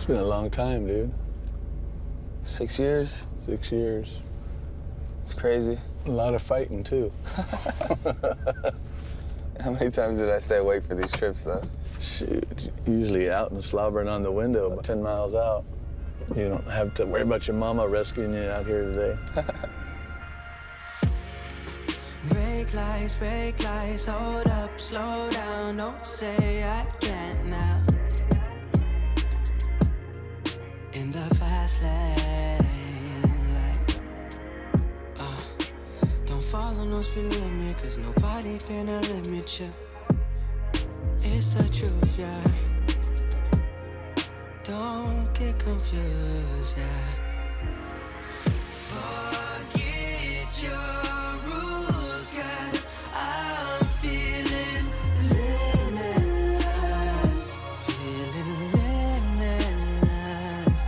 been a long time, dude. 6 years? 6 years. It's crazy. A lot of fighting, too. How many times did I stay awake for these trips, though? Shoot, usually out and slobbering on the window, about 10 miles out. You don't have to worry about your mama rescuing you out here today. Break lights, hold up, slow down, don't say I can't now. In the fast lane, like, don't follow no speed limit, cause nobody finna limit you. It's the truth, yeah. Don't get confused, yeah. Forget your rules, cause I'm feeling limitless. Feeling limitless.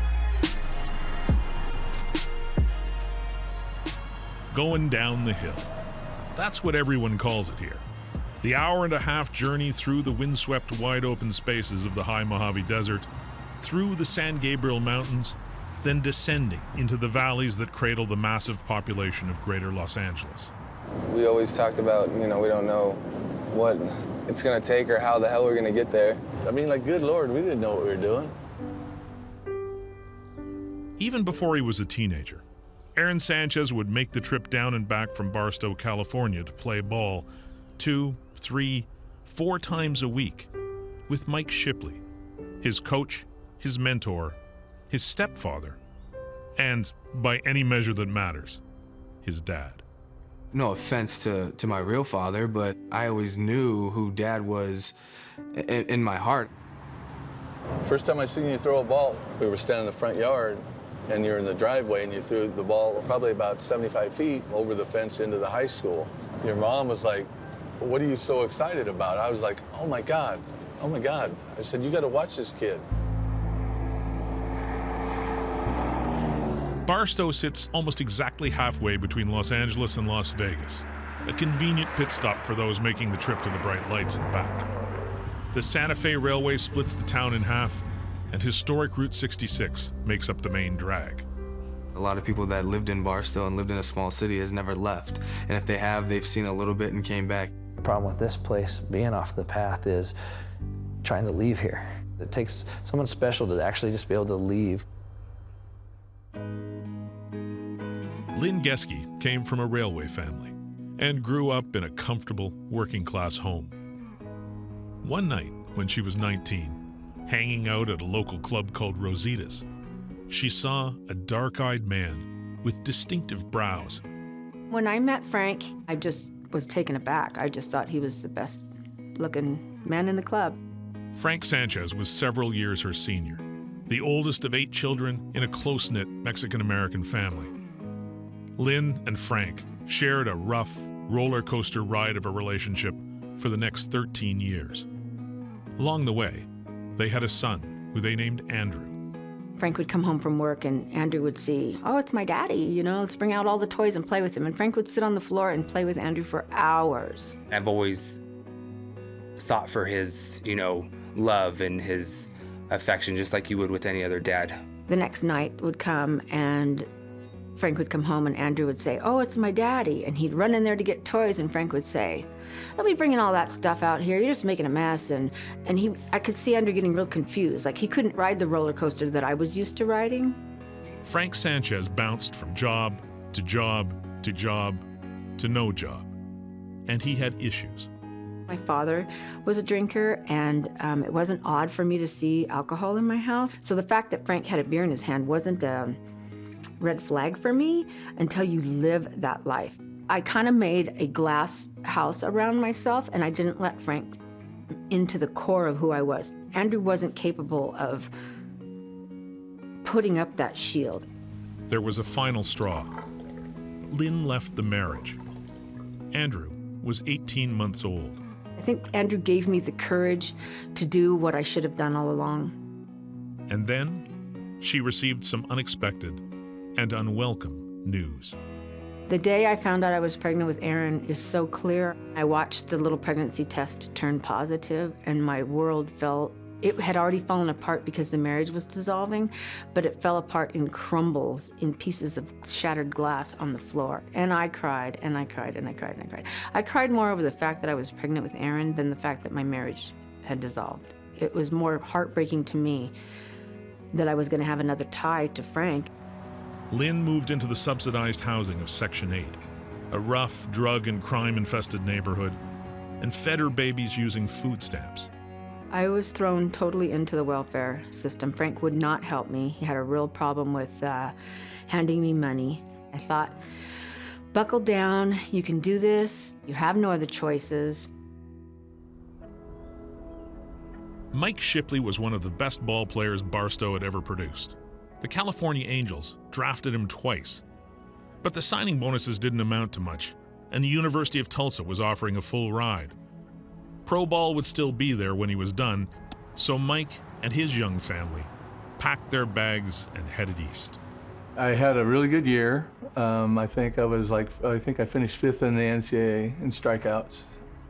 Going down the hill. That's what everyone calls it here. The hour-and-a-half journey through the windswept, wide-open spaces of the high Mojave Desert, through the San Gabriel Mountains, then descending into the valleys that cradle the massive population of greater Los Angeles. We always talked about, we don't know what it's gonna take or how the hell we're gonna get there. I mean, like, good Lord, we didn't know what we were doing. Even before he was a teenager, Aaron Sanchez would make the trip down and back from Barstow, California to play ball 2, 3, 4 times a week with Mike Shipley, his coach, his mentor, his stepfather, and, by any measure that matters, his dad. No offense to my real father, but I always knew who Dad was in my heart. First time I seen you throw a ball, we were standing in the front yard, and you're in the driveway, and you threw the ball probably about 75 feet over the fence into the high school. Your mom was like, "What are you so excited about?" I was like, "Oh my God, oh my God." I said, "You got to watch this kid." Barstow sits almost exactly halfway between Los Angeles and Las Vegas, a convenient pit stop for those making the trip to the bright lights and back. The Santa Fe Railway splits the town in half, and historic Route 66 makes up the main drag. A lot of people that lived in Barstow and lived in a small city has never left. And if they have, they've seen a little bit and came back. The problem with this place being off the path is trying to leave here. It takes someone special to actually just be able to leave. Lynn Geske came from a railway family and grew up in a comfortable working-class home. One night, when she was 19, hanging out at a local club called Rosita's, she saw a dark-eyed man with distinctive brows. When I met Frank, I just was taken aback. I just thought he was the best-looking man in the club. Frank Sanchez was several years her senior, the oldest of 8 children in a close-knit Mexican-American family. Lynn and Frank shared a rough, roller coaster ride of a relationship for the next 13 years. Along the way, they had a son who they named Andrew. Frank would come home from work and Andrew would see, "Oh, it's my daddy, let's bring out all the toys and play with him." And Frank would sit on the floor and play with Andrew for hours. I've always sought for his, love and his affection, just like you would with any other dad. The next night would come and Frank would come home and Andrew would say, "Oh, it's my daddy." And he'd run in there to get toys and Frank would say, "Don't be bringing all that stuff out here. You're just making a mess." And I could see Andrew getting real confused. Like he couldn't ride the roller coaster that I was used to riding. Frank Sanchez bounced from job to job to job to no job. And he had issues. My father was a drinker, and it wasn't odd for me to see alcohol in my house. So the fact that Frank had a beer in his hand wasn't a red flag for me until you live that life. I kind of made a glass house around myself, and I didn't let Frank into the core of who I was. Andrew wasn't capable of putting up that shield. There was a final straw. Lynn left the marriage. Andrew was 18 months old. I think Andrew gave me the courage to do what I should have done all along. And then she received some unexpected and unwelcome news. The day I found out I was pregnant with Aaron is so clear. I watched the little pregnancy test turn positive, and my world fell It had already fallen apart because the marriage was dissolving, but it fell apart in crumbles, in pieces of shattered glass on the floor. And I cried, and I cried, and I cried, and I cried. I cried more over the fact that I was pregnant with Aaron than the fact that my marriage had dissolved. It was more heartbreaking to me that I was going to have another tie to Frank. Lynn moved into the subsidized housing of Section 8, a rough, drug and crime-infested neighborhood, and fed her babies using food stamps. I was thrown totally into the welfare system. Frank would not help me. He had a real problem with handing me money. I thought, buckle down, you can do this, you have no other choices. Mike Shipley was one of the best ball players Barstow had ever produced. The California Angels drafted him twice. But the signing bonuses didn't amount to much, and the University of Tulsa was offering a full ride. Pro ball would still be there when he was done, so Mike and his young family packed their bags and headed east. I had a really good year. I think I finished fifth in the NCAA in strikeouts.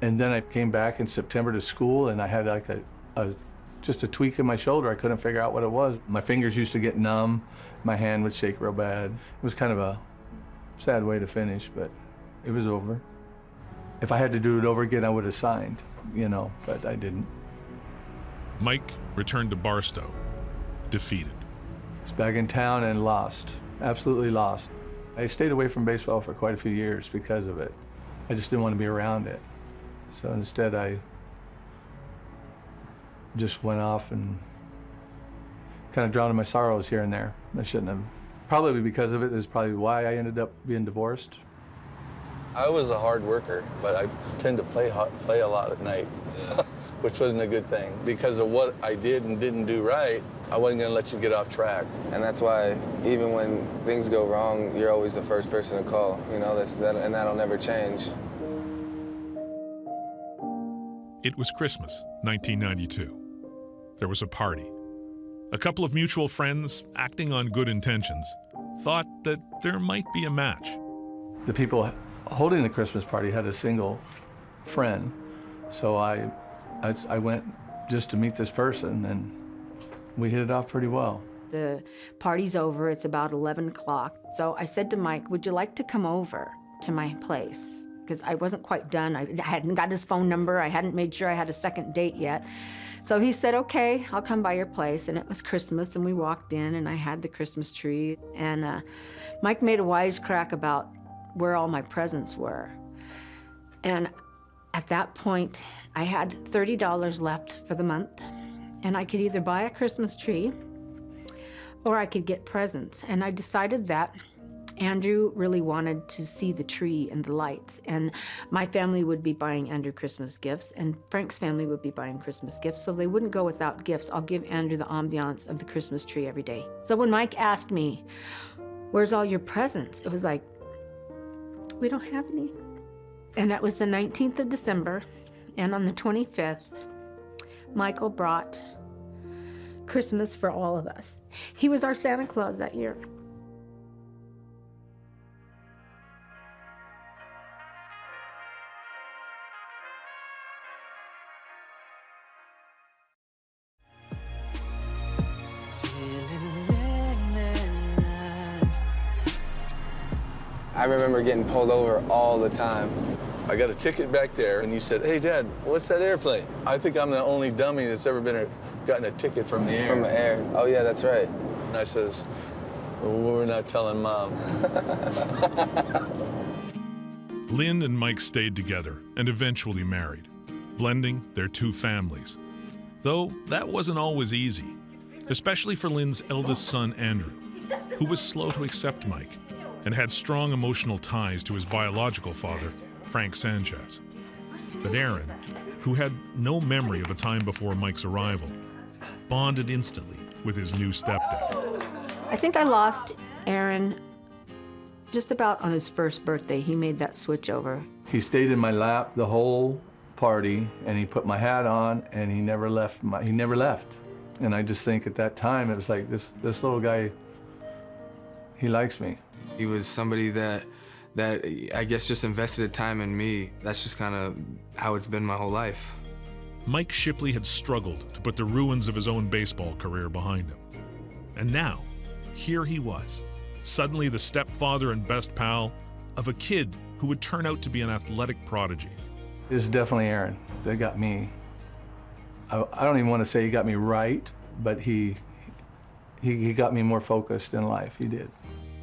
And then I came back in September to school, and I had like just a tweak in my shoulder. I couldn't figure out what it was. My fingers used to get numb. My hand would shake real bad. It was kind of a sad way to finish, but it was over. If I had to do it over again, I would have signed, but I didn't. Mike returned to Barstow, defeated. I was back in town and lost, absolutely lost. I stayed away from baseball for quite a few years because of it. I just didn't want to be around it. So instead, I just went off and kind of drowned in my sorrows here and there. I shouldn't have. Probably because of it is probably why I ended up being divorced. I was a hard worker, but I tend to play a lot at night, which wasn't a good thing. Because of what I did and didn't do right, I wasn't going to let you get off track. And that's why even when things go wrong, you're always the first person to call. And that'll never change. It was Christmas, 1992. There was a party. A couple of mutual friends, acting on good intentions, thought that there might be a match. The people holding the Christmas party had a single friend, so I went just to meet this person, and we hit it off pretty well. The party's over, it's about 11 o'clock. So I said to Mike, would you like to come over to my place? Because I wasn't quite done. I hadn't got his phone number. I hadn't made sure I had a second date yet. So he said, okay, I'll come by your place. And it was Christmas, and we walked in, and I had the Christmas tree. And Mike made a wisecrack about where all my presents were. And at that point, I had $30 left for the month, and I could either buy a Christmas tree or I could get presents. And I decided that Andrew really wanted to see the tree and the lights, and my family would be buying Andrew Christmas gifts, and Frank's family would be buying Christmas gifts, so they wouldn't go without gifts. I'll give Andrew the ambiance of the Christmas tree every day. So when Mike asked me, where's all your presents? It was like, we don't have any. And that was the 19th of December, and on the 25th, Michael brought Christmas for all of us. He was our Santa Claus that year. I remember getting pulled over all the time. I got a ticket back there, and you said, hey, Dad, what's that airplane? I think I'm the only dummy that's ever gotten a ticket from the air. From the air. Oh, yeah, that's right. And I says, well, we're not telling Mom. Lynn and Mike stayed together and eventually married, blending their two families. Though that wasn't always easy, especially for Lynn's eldest son, Andrew, who was slow to accept Mike and had strong emotional ties to his biological father, Frank Sanchez. But Aaron, who had no memory of a time before Mike's arrival, bonded instantly with his new stepdad. I think I lost Aaron just about on his first birthday. He made that switch over. He stayed in my lap the whole party, and he put my hat on, and he never left. And I just think at that time, it was like, this little guy, he likes me. He was somebody that I guess just invested time in me. That's just kind of how it's been my whole life. Mike Shipley had struggled to put the ruins of his own baseball career behind him. And now, here he was, suddenly the stepfather and best pal of a kid who would turn out to be an athletic prodigy. It was definitely Aaron that got me. I don't even want to say he got me right, but he got me more focused in life. He did.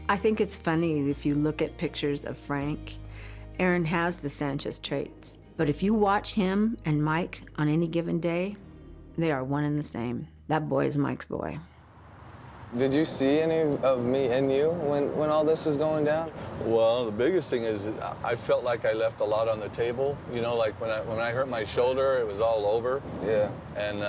I think it's funny if you look at pictures of Frank, Aaron has the Sanchez traits. But if you watch him and Mike on any given day, they are one and the same. That boy is Mike's boy. Did you see any of me in you when all this was going down? Well, the biggest thing is I felt like I left a lot on the table. You know, like when I hurt my shoulder, it was all over. Yeah. And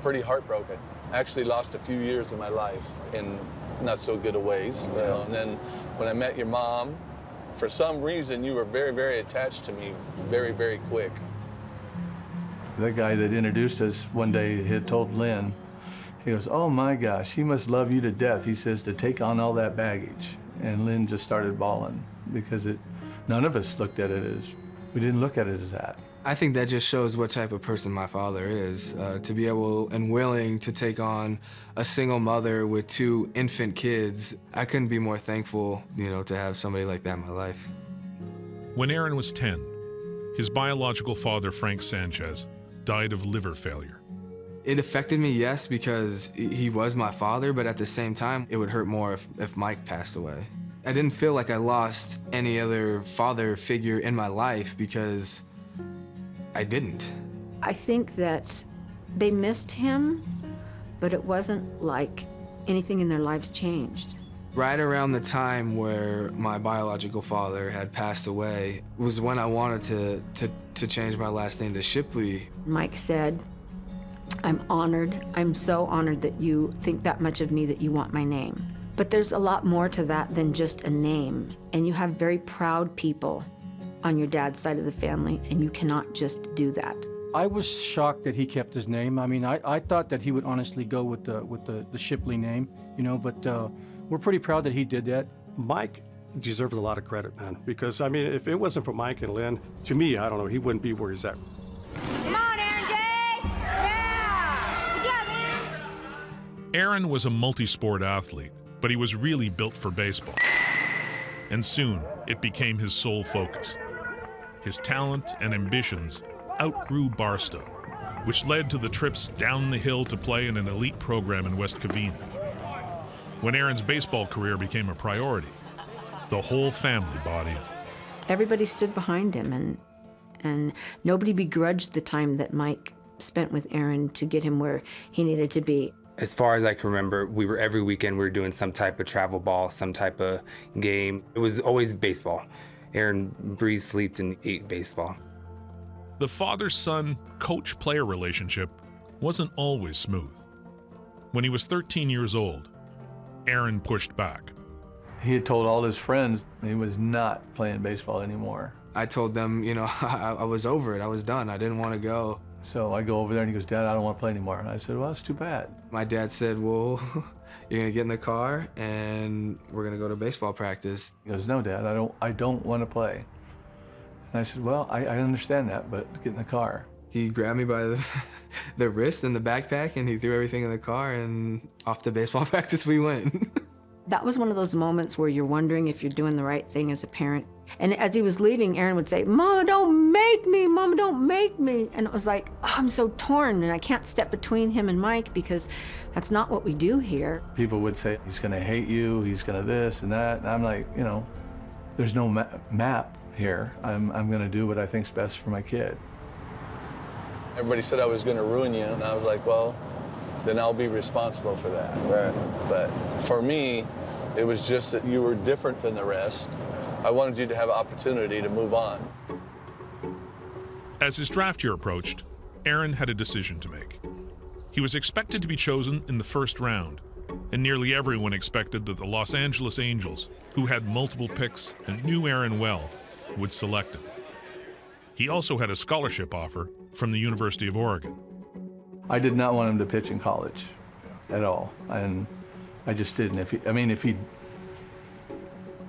pretty heartbroken. Actually lost a few years of my life in not so good a ways. You know? And then when I met your mom, for some reason, you were very, very attached to me very, very quick. The guy that introduced us one day had told Lynn, he goes, "Oh my gosh, he must love you to death," he says, "to take on all that baggage." And Lynn just started bawling because none of us looked at it as, we didn't look at it as that. I think that just shows what type of person my father is, to be able and willing to take on a single mother with 2 infant kids. I couldn't be more thankful, you know, to have somebody like that in my life. When Aaron was 10, his biological father, Frank Sanchez, died of liver failure. It affected me, yes, because he was my father, but at the same time, it would hurt more if Mike passed away. I didn't feel like I lost any other father figure in my life because I didn't. I think that they missed him, but it wasn't like anything in their lives changed. Right around the time where my biological father had passed away was when I wanted to change my last name to Shipley. Mike said, "I'm honored. I'm so honored that you think that much of me that you want my name." But there's a lot more to that than just a name. And you have very proud people on your dad's side of the family, and you cannot just do that. I was shocked that he kept his name. I mean, I thought that he would honestly go with the Shipley name, you know, but we're pretty proud that he did that. Mike deserves a lot of credit, man, because, I mean, if it wasn't for Mike and Lynn, to me, I don't know, he wouldn't be where he's at. Come on, Aaron J! Yeah! Good job, man! Aaron was a multi-sport athlete, but he was really built for baseball. And soon, it became his sole focus. His talent and ambitions outgrew Barstow, which led to the trips down the hill to play in an elite program in West Covina. When Aaron's baseball career became a priority, the whole family bought in. Everybody stood behind him, and nobody begrudged the time that Mike spent with Aaron to get him where he needed to be. As far as I can remember, every weekend we were doing some type of travel ball, some type of game. It was always baseball. Aaron breathed, slept, and ate baseball. The father-son coach-player relationship wasn't always smooth. When he was 13 years old, Aaron pushed back. He had told all his friends he was not playing baseball anymore. I told them, you know, I was over it. I was done. I didn't want to go. So I go over there and he goes, "Dad, I don't want to play anymore." And I said, "Well, that's too bad." My dad said, "Well, you're gonna get in the car and we're gonna go to baseball practice." He goes, "No, Dad, I don't want to play." And I said, "Well, I understand that, but get in the car." He grabbed me by the wrist and the backpack and he threw everything in the car and off to baseball practice we went. That was one of those moments where you're wondering if you're doing the right thing as a parent. And as he was leaving, Aaron would say, "Mama, don't make me, Mama, don't make me." And it was like, oh, I'm so torn, and I can't step between him and Mike because that's not what we do here. People would say, "He's gonna hate you, he's gonna this and that." And I'm like, you know, there's no map here. I'm gonna do what I think's best for my kid. Everybody said I was gonna ruin you, and I was like, well, then I'll be responsible for that. Right. But for me, it was just that you were different than the rest. I wanted you to have an opportunity to move on. As his draft year approached, Aaron had a decision to make. He was expected to be chosen in the first round, and nearly everyone expected that the Los Angeles Angels, who had multiple picks and knew Aaron well, would select him. He also had a scholarship offer from the University of Oregon. I did not want him to pitch in college at all, and I just didn't.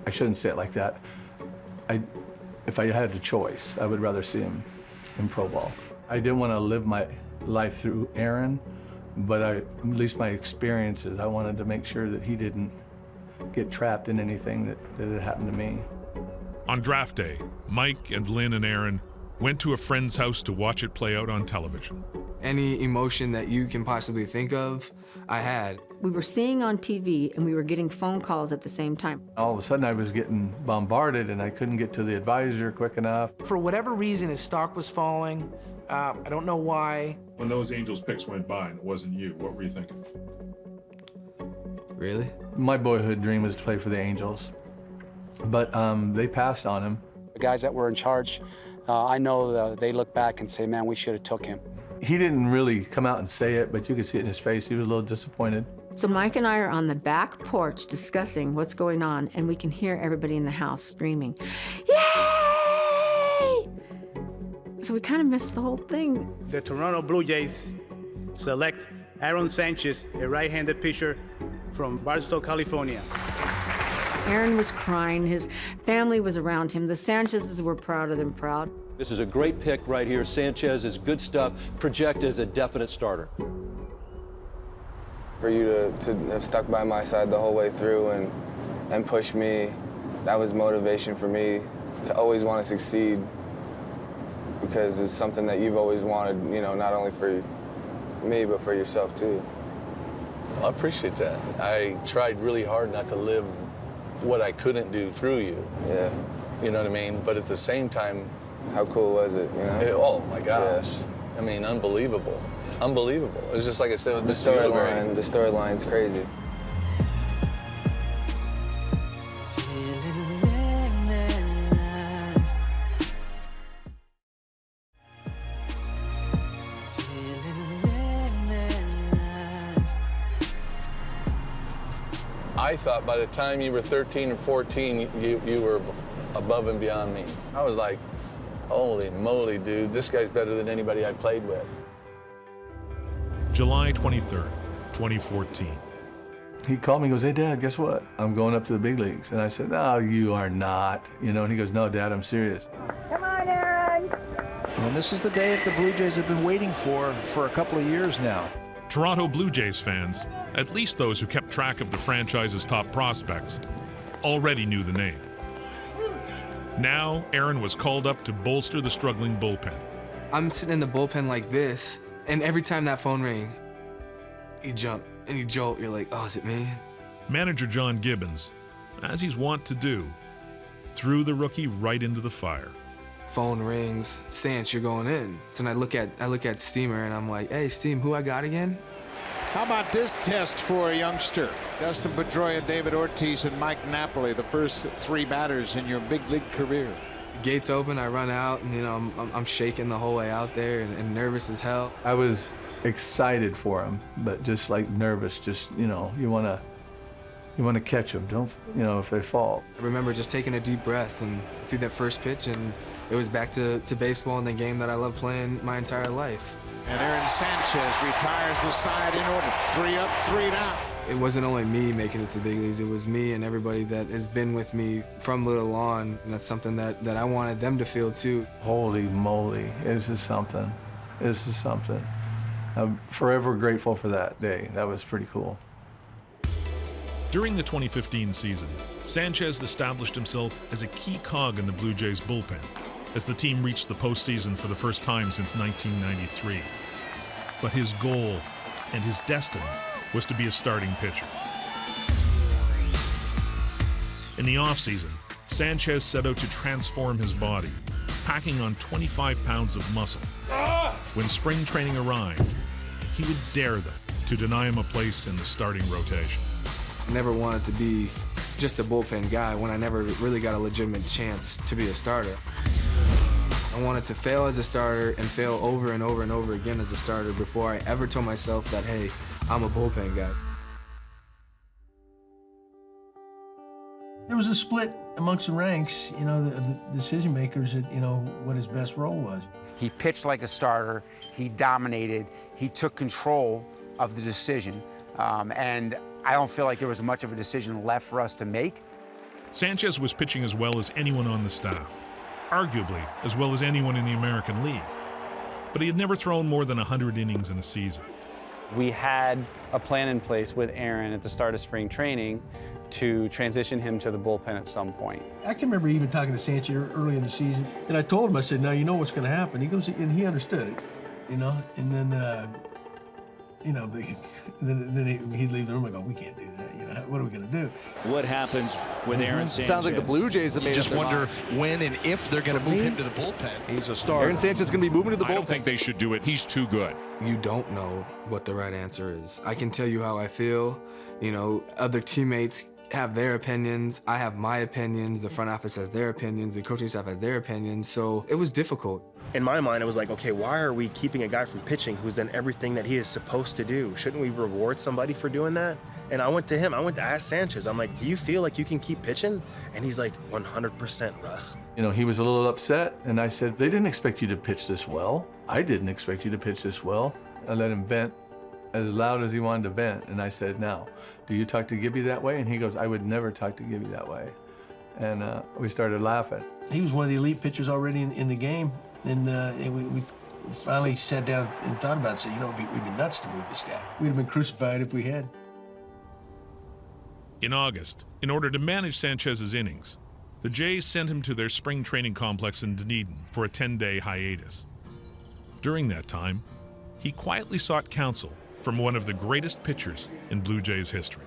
I shouldn't say it like that. If I had a choice, I would rather see him in pro ball. I didn't want to live my life through Aaron, but at least my experiences, I wanted to make sure that he didn't get trapped in anything that had happened to me. On draft day, Mike and Lynn and Aaron went to a friend's house to watch it play out on television. Any emotion that you can possibly think of, I had. We were seeing on TV and we were getting phone calls at the same time. All of a sudden I was getting bombarded and I couldn't get to the advisor quick enough. For whatever reason, his stock was falling. I don't know why. When those Angels picks went by and it wasn't you, what were you thinking? Really? My boyhood dream was to play for the Angels, but they passed on him. The guys that were in charge, I know they look back and say, man, we should have took him. He didn't really come out and say it, but you could see it in his face. He was a little disappointed. So Mike and I are on the back porch discussing what's going on, and we can hear everybody in the house screaming, "Yay!" So we kind of missed the whole thing. The Toronto Blue Jays select Aaron Sanchez, a right-handed pitcher from Barstow, California. Aaron was crying. His family was around him. The Sanchez's were prouder than proud. This is a great pick right here. Sanchez is good stuff. Project as a definite starter. For you to have stuck by my side the whole way through and push me, that was motivation for me to always want to succeed, because it's something that you've always wanted, you know, not only for me, but for yourself too. Well, I appreciate that. I tried really hard not to live what I couldn't do through you. Yeah. You know what I mean? But at the same time, how cool was it, you know? Oh my gosh. Yeah. I mean, unbelievable. Unbelievable. It's just like I said with the storyline. The storyline's crazy. I thought by the time you were 13 or 14, you were above and beyond me. I was like, holy moly, dude, this guy's better than anybody I played with. July 23rd, 2014. He called me and goes, hey, Dad, guess what? I'm going up to the big leagues. And I said, no, you are not. You know, and he goes, no, Dad, I'm serious. Come on, Aaron. And this is the day that the Blue Jays have been waiting for a couple of years now. Toronto Blue Jays fans, at least those who kept track of the franchise's top prospects, already knew the name. Now, Aaron was called up to bolster the struggling bullpen. I'm sitting in the bullpen like this, and every time that phone rang, you jump and you jolt. You're like, oh, is it me? Manager John Gibbons, as he's wont to do, threw the rookie right into the fire. Phone rings, Sanch, you're going in. So then I look at Steamer and I'm like, hey, Steam, who I got again? How about this test for a youngster? Dustin Pedroia, David Ortiz, and Mike Napoli, the first three batters in your big league career. Gates open, I run out, and you know I'm shaking the whole way out there and nervous as hell. I was excited for him, but just like nervous. Just, you know, you want to catch them. Don't, you know, if they fall. I remember just taking a deep breath and threw that first pitch, and it was back to baseball and the game that I loved playing my entire life. And Aaron Sanchez retires the side in order. 3 up, 3 down. It wasn't only me making it to the big leagues, it was me and everybody that has been with me from little on, and that's something that I wanted them to feel too. Holy moly, this is something. This is something. I'm forever grateful for that day. That was pretty cool. During the 2015 season, Sanchez established himself as a key cog in the Blue Jays bullpen as the team reached the postseason for the first time since 1993. But his goal and his destiny was to be a starting pitcher. In the offseason, Sanchez set out to transform his body, packing on 25 pounds of muscle. When spring training arrived, he would dare them to deny him a place in the starting rotation. I never wanted to be just a bullpen guy when I never really got a legitimate chance to be a starter. I wanted to fail as a starter and fail over and over and over again as a starter before I ever told myself that, hey, I'm a bullpen guy. There was a split amongst the ranks, you know, the decision makers at, you know, what his best role was. He pitched like a starter. He dominated. He took control of the decision. And I don't feel like there was much of a decision left for us to make. Sanchez was pitching as well as anyone on the staff, arguably as well as anyone in the American League. but he had never thrown more than 100 innings in a season. We had a plan in place with Aaron at the start of spring training to transition him to the bullpen at some point. I can remember even talking to Sanchez early in the season, and I told him, I said, now you know what's going to happen. He goes, and he understood it, you know, and then, you know, then he'd leave the room and go, we can't do that, you know, what are we going to do? What happens with Aaron Sanchez? Sounds like the Blue Jays have made just wonder when and if they're going to move him to the bullpen. He's a starter. Aaron Sanchez is going to be moving to the bullpen. I don't think they should do it. He's too good. You don't know what the right answer is. I can tell you how I feel. You know, other teammates have their opinions. I have my opinions. The front office has their opinions. The coaching staff has their opinions. So it was difficult. In my mind, it was like, okay, why are we keeping a guy from pitching who's done everything that he is supposed to do? Shouldn't we reward somebody for doing that? And I went to him, I went to ask Sanchez, I'm like, do you feel like you can keep pitching? And he's like, 100%, Russ. You know, he was a little upset, and I said, they didn't expect you to pitch this well. I didn't expect you to pitch this well. I let him vent as loud as he wanted to vent, and I said, now, do you talk to Gibby that way? And he goes, I would never talk to Gibby that way. And we started laughing. He was one of the elite pitchers already in the game, and we finally sat down and thought about it, said, you know, we'd be nuts to move this guy. We'd have been crucified if we had. In August, in order to manage Sanchez's innings, the Jays sent him to their spring training complex in Dunedin for a 10-day hiatus. During that time, he quietly sought counsel from one of the greatest pitchers in Blue Jays history.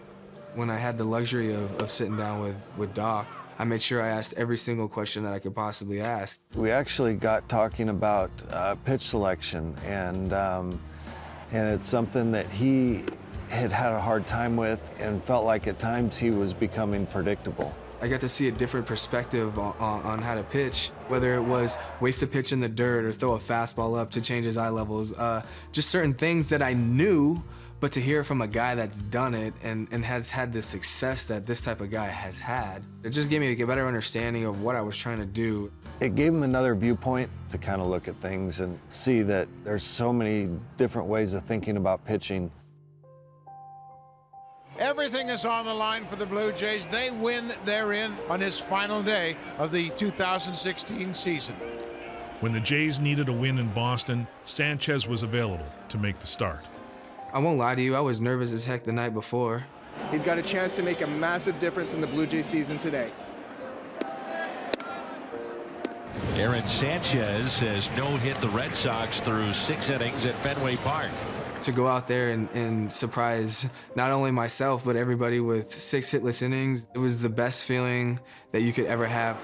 When I had the luxury of sitting down with Doc, I made sure I asked every single question that I could possibly ask. We actually got talking about pitch selection, and it's something that he had a hard time with and felt like at times he was becoming predictable. I got to see a different perspective on how to pitch, whether it was waste a pitch in the dirt or throw a fastball up to change his eye levels, just certain things that I knew, but to hear from a guy that's done it and has had the success that this type of guy has had, it just gave me a better understanding of what I was trying to do. It gave him another viewpoint to kind of look at things and see that there's so many different ways of thinking about pitching. Everything is on the line for the Blue Jays. They win, they're in on his final day of the 2016 season. When the Jays needed a win in Boston, Sanchez was available to make the start. I won't lie to you, I was nervous as heck the night before. He's got a chance to make a massive difference in the Blue Jays season today. Aaron Sanchez has no-hit the Red Sox through 6 innings at Fenway Park. To go out there and surprise not only myself, but everybody with 6 hitless innings, it was the best feeling that you could ever have.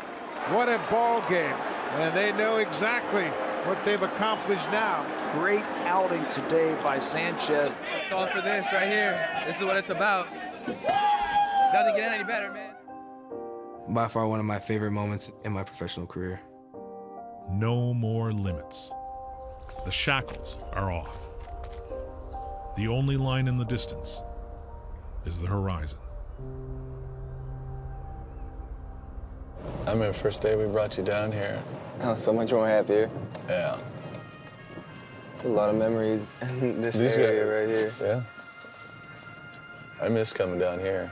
What a ball game, and they know exactly what they've accomplished now. Great outing today by Sanchez. It's all for this right here. This is what it's about. Doesn't get any better, man. By far one of my favorite moments in my professional career. No more limits. The shackles are off. The only line in the distance is the horizon. I remember the first day we brought you down here. I was so much more happier. Yeah. A lot of memories in this area right here. Yeah. I miss coming down here.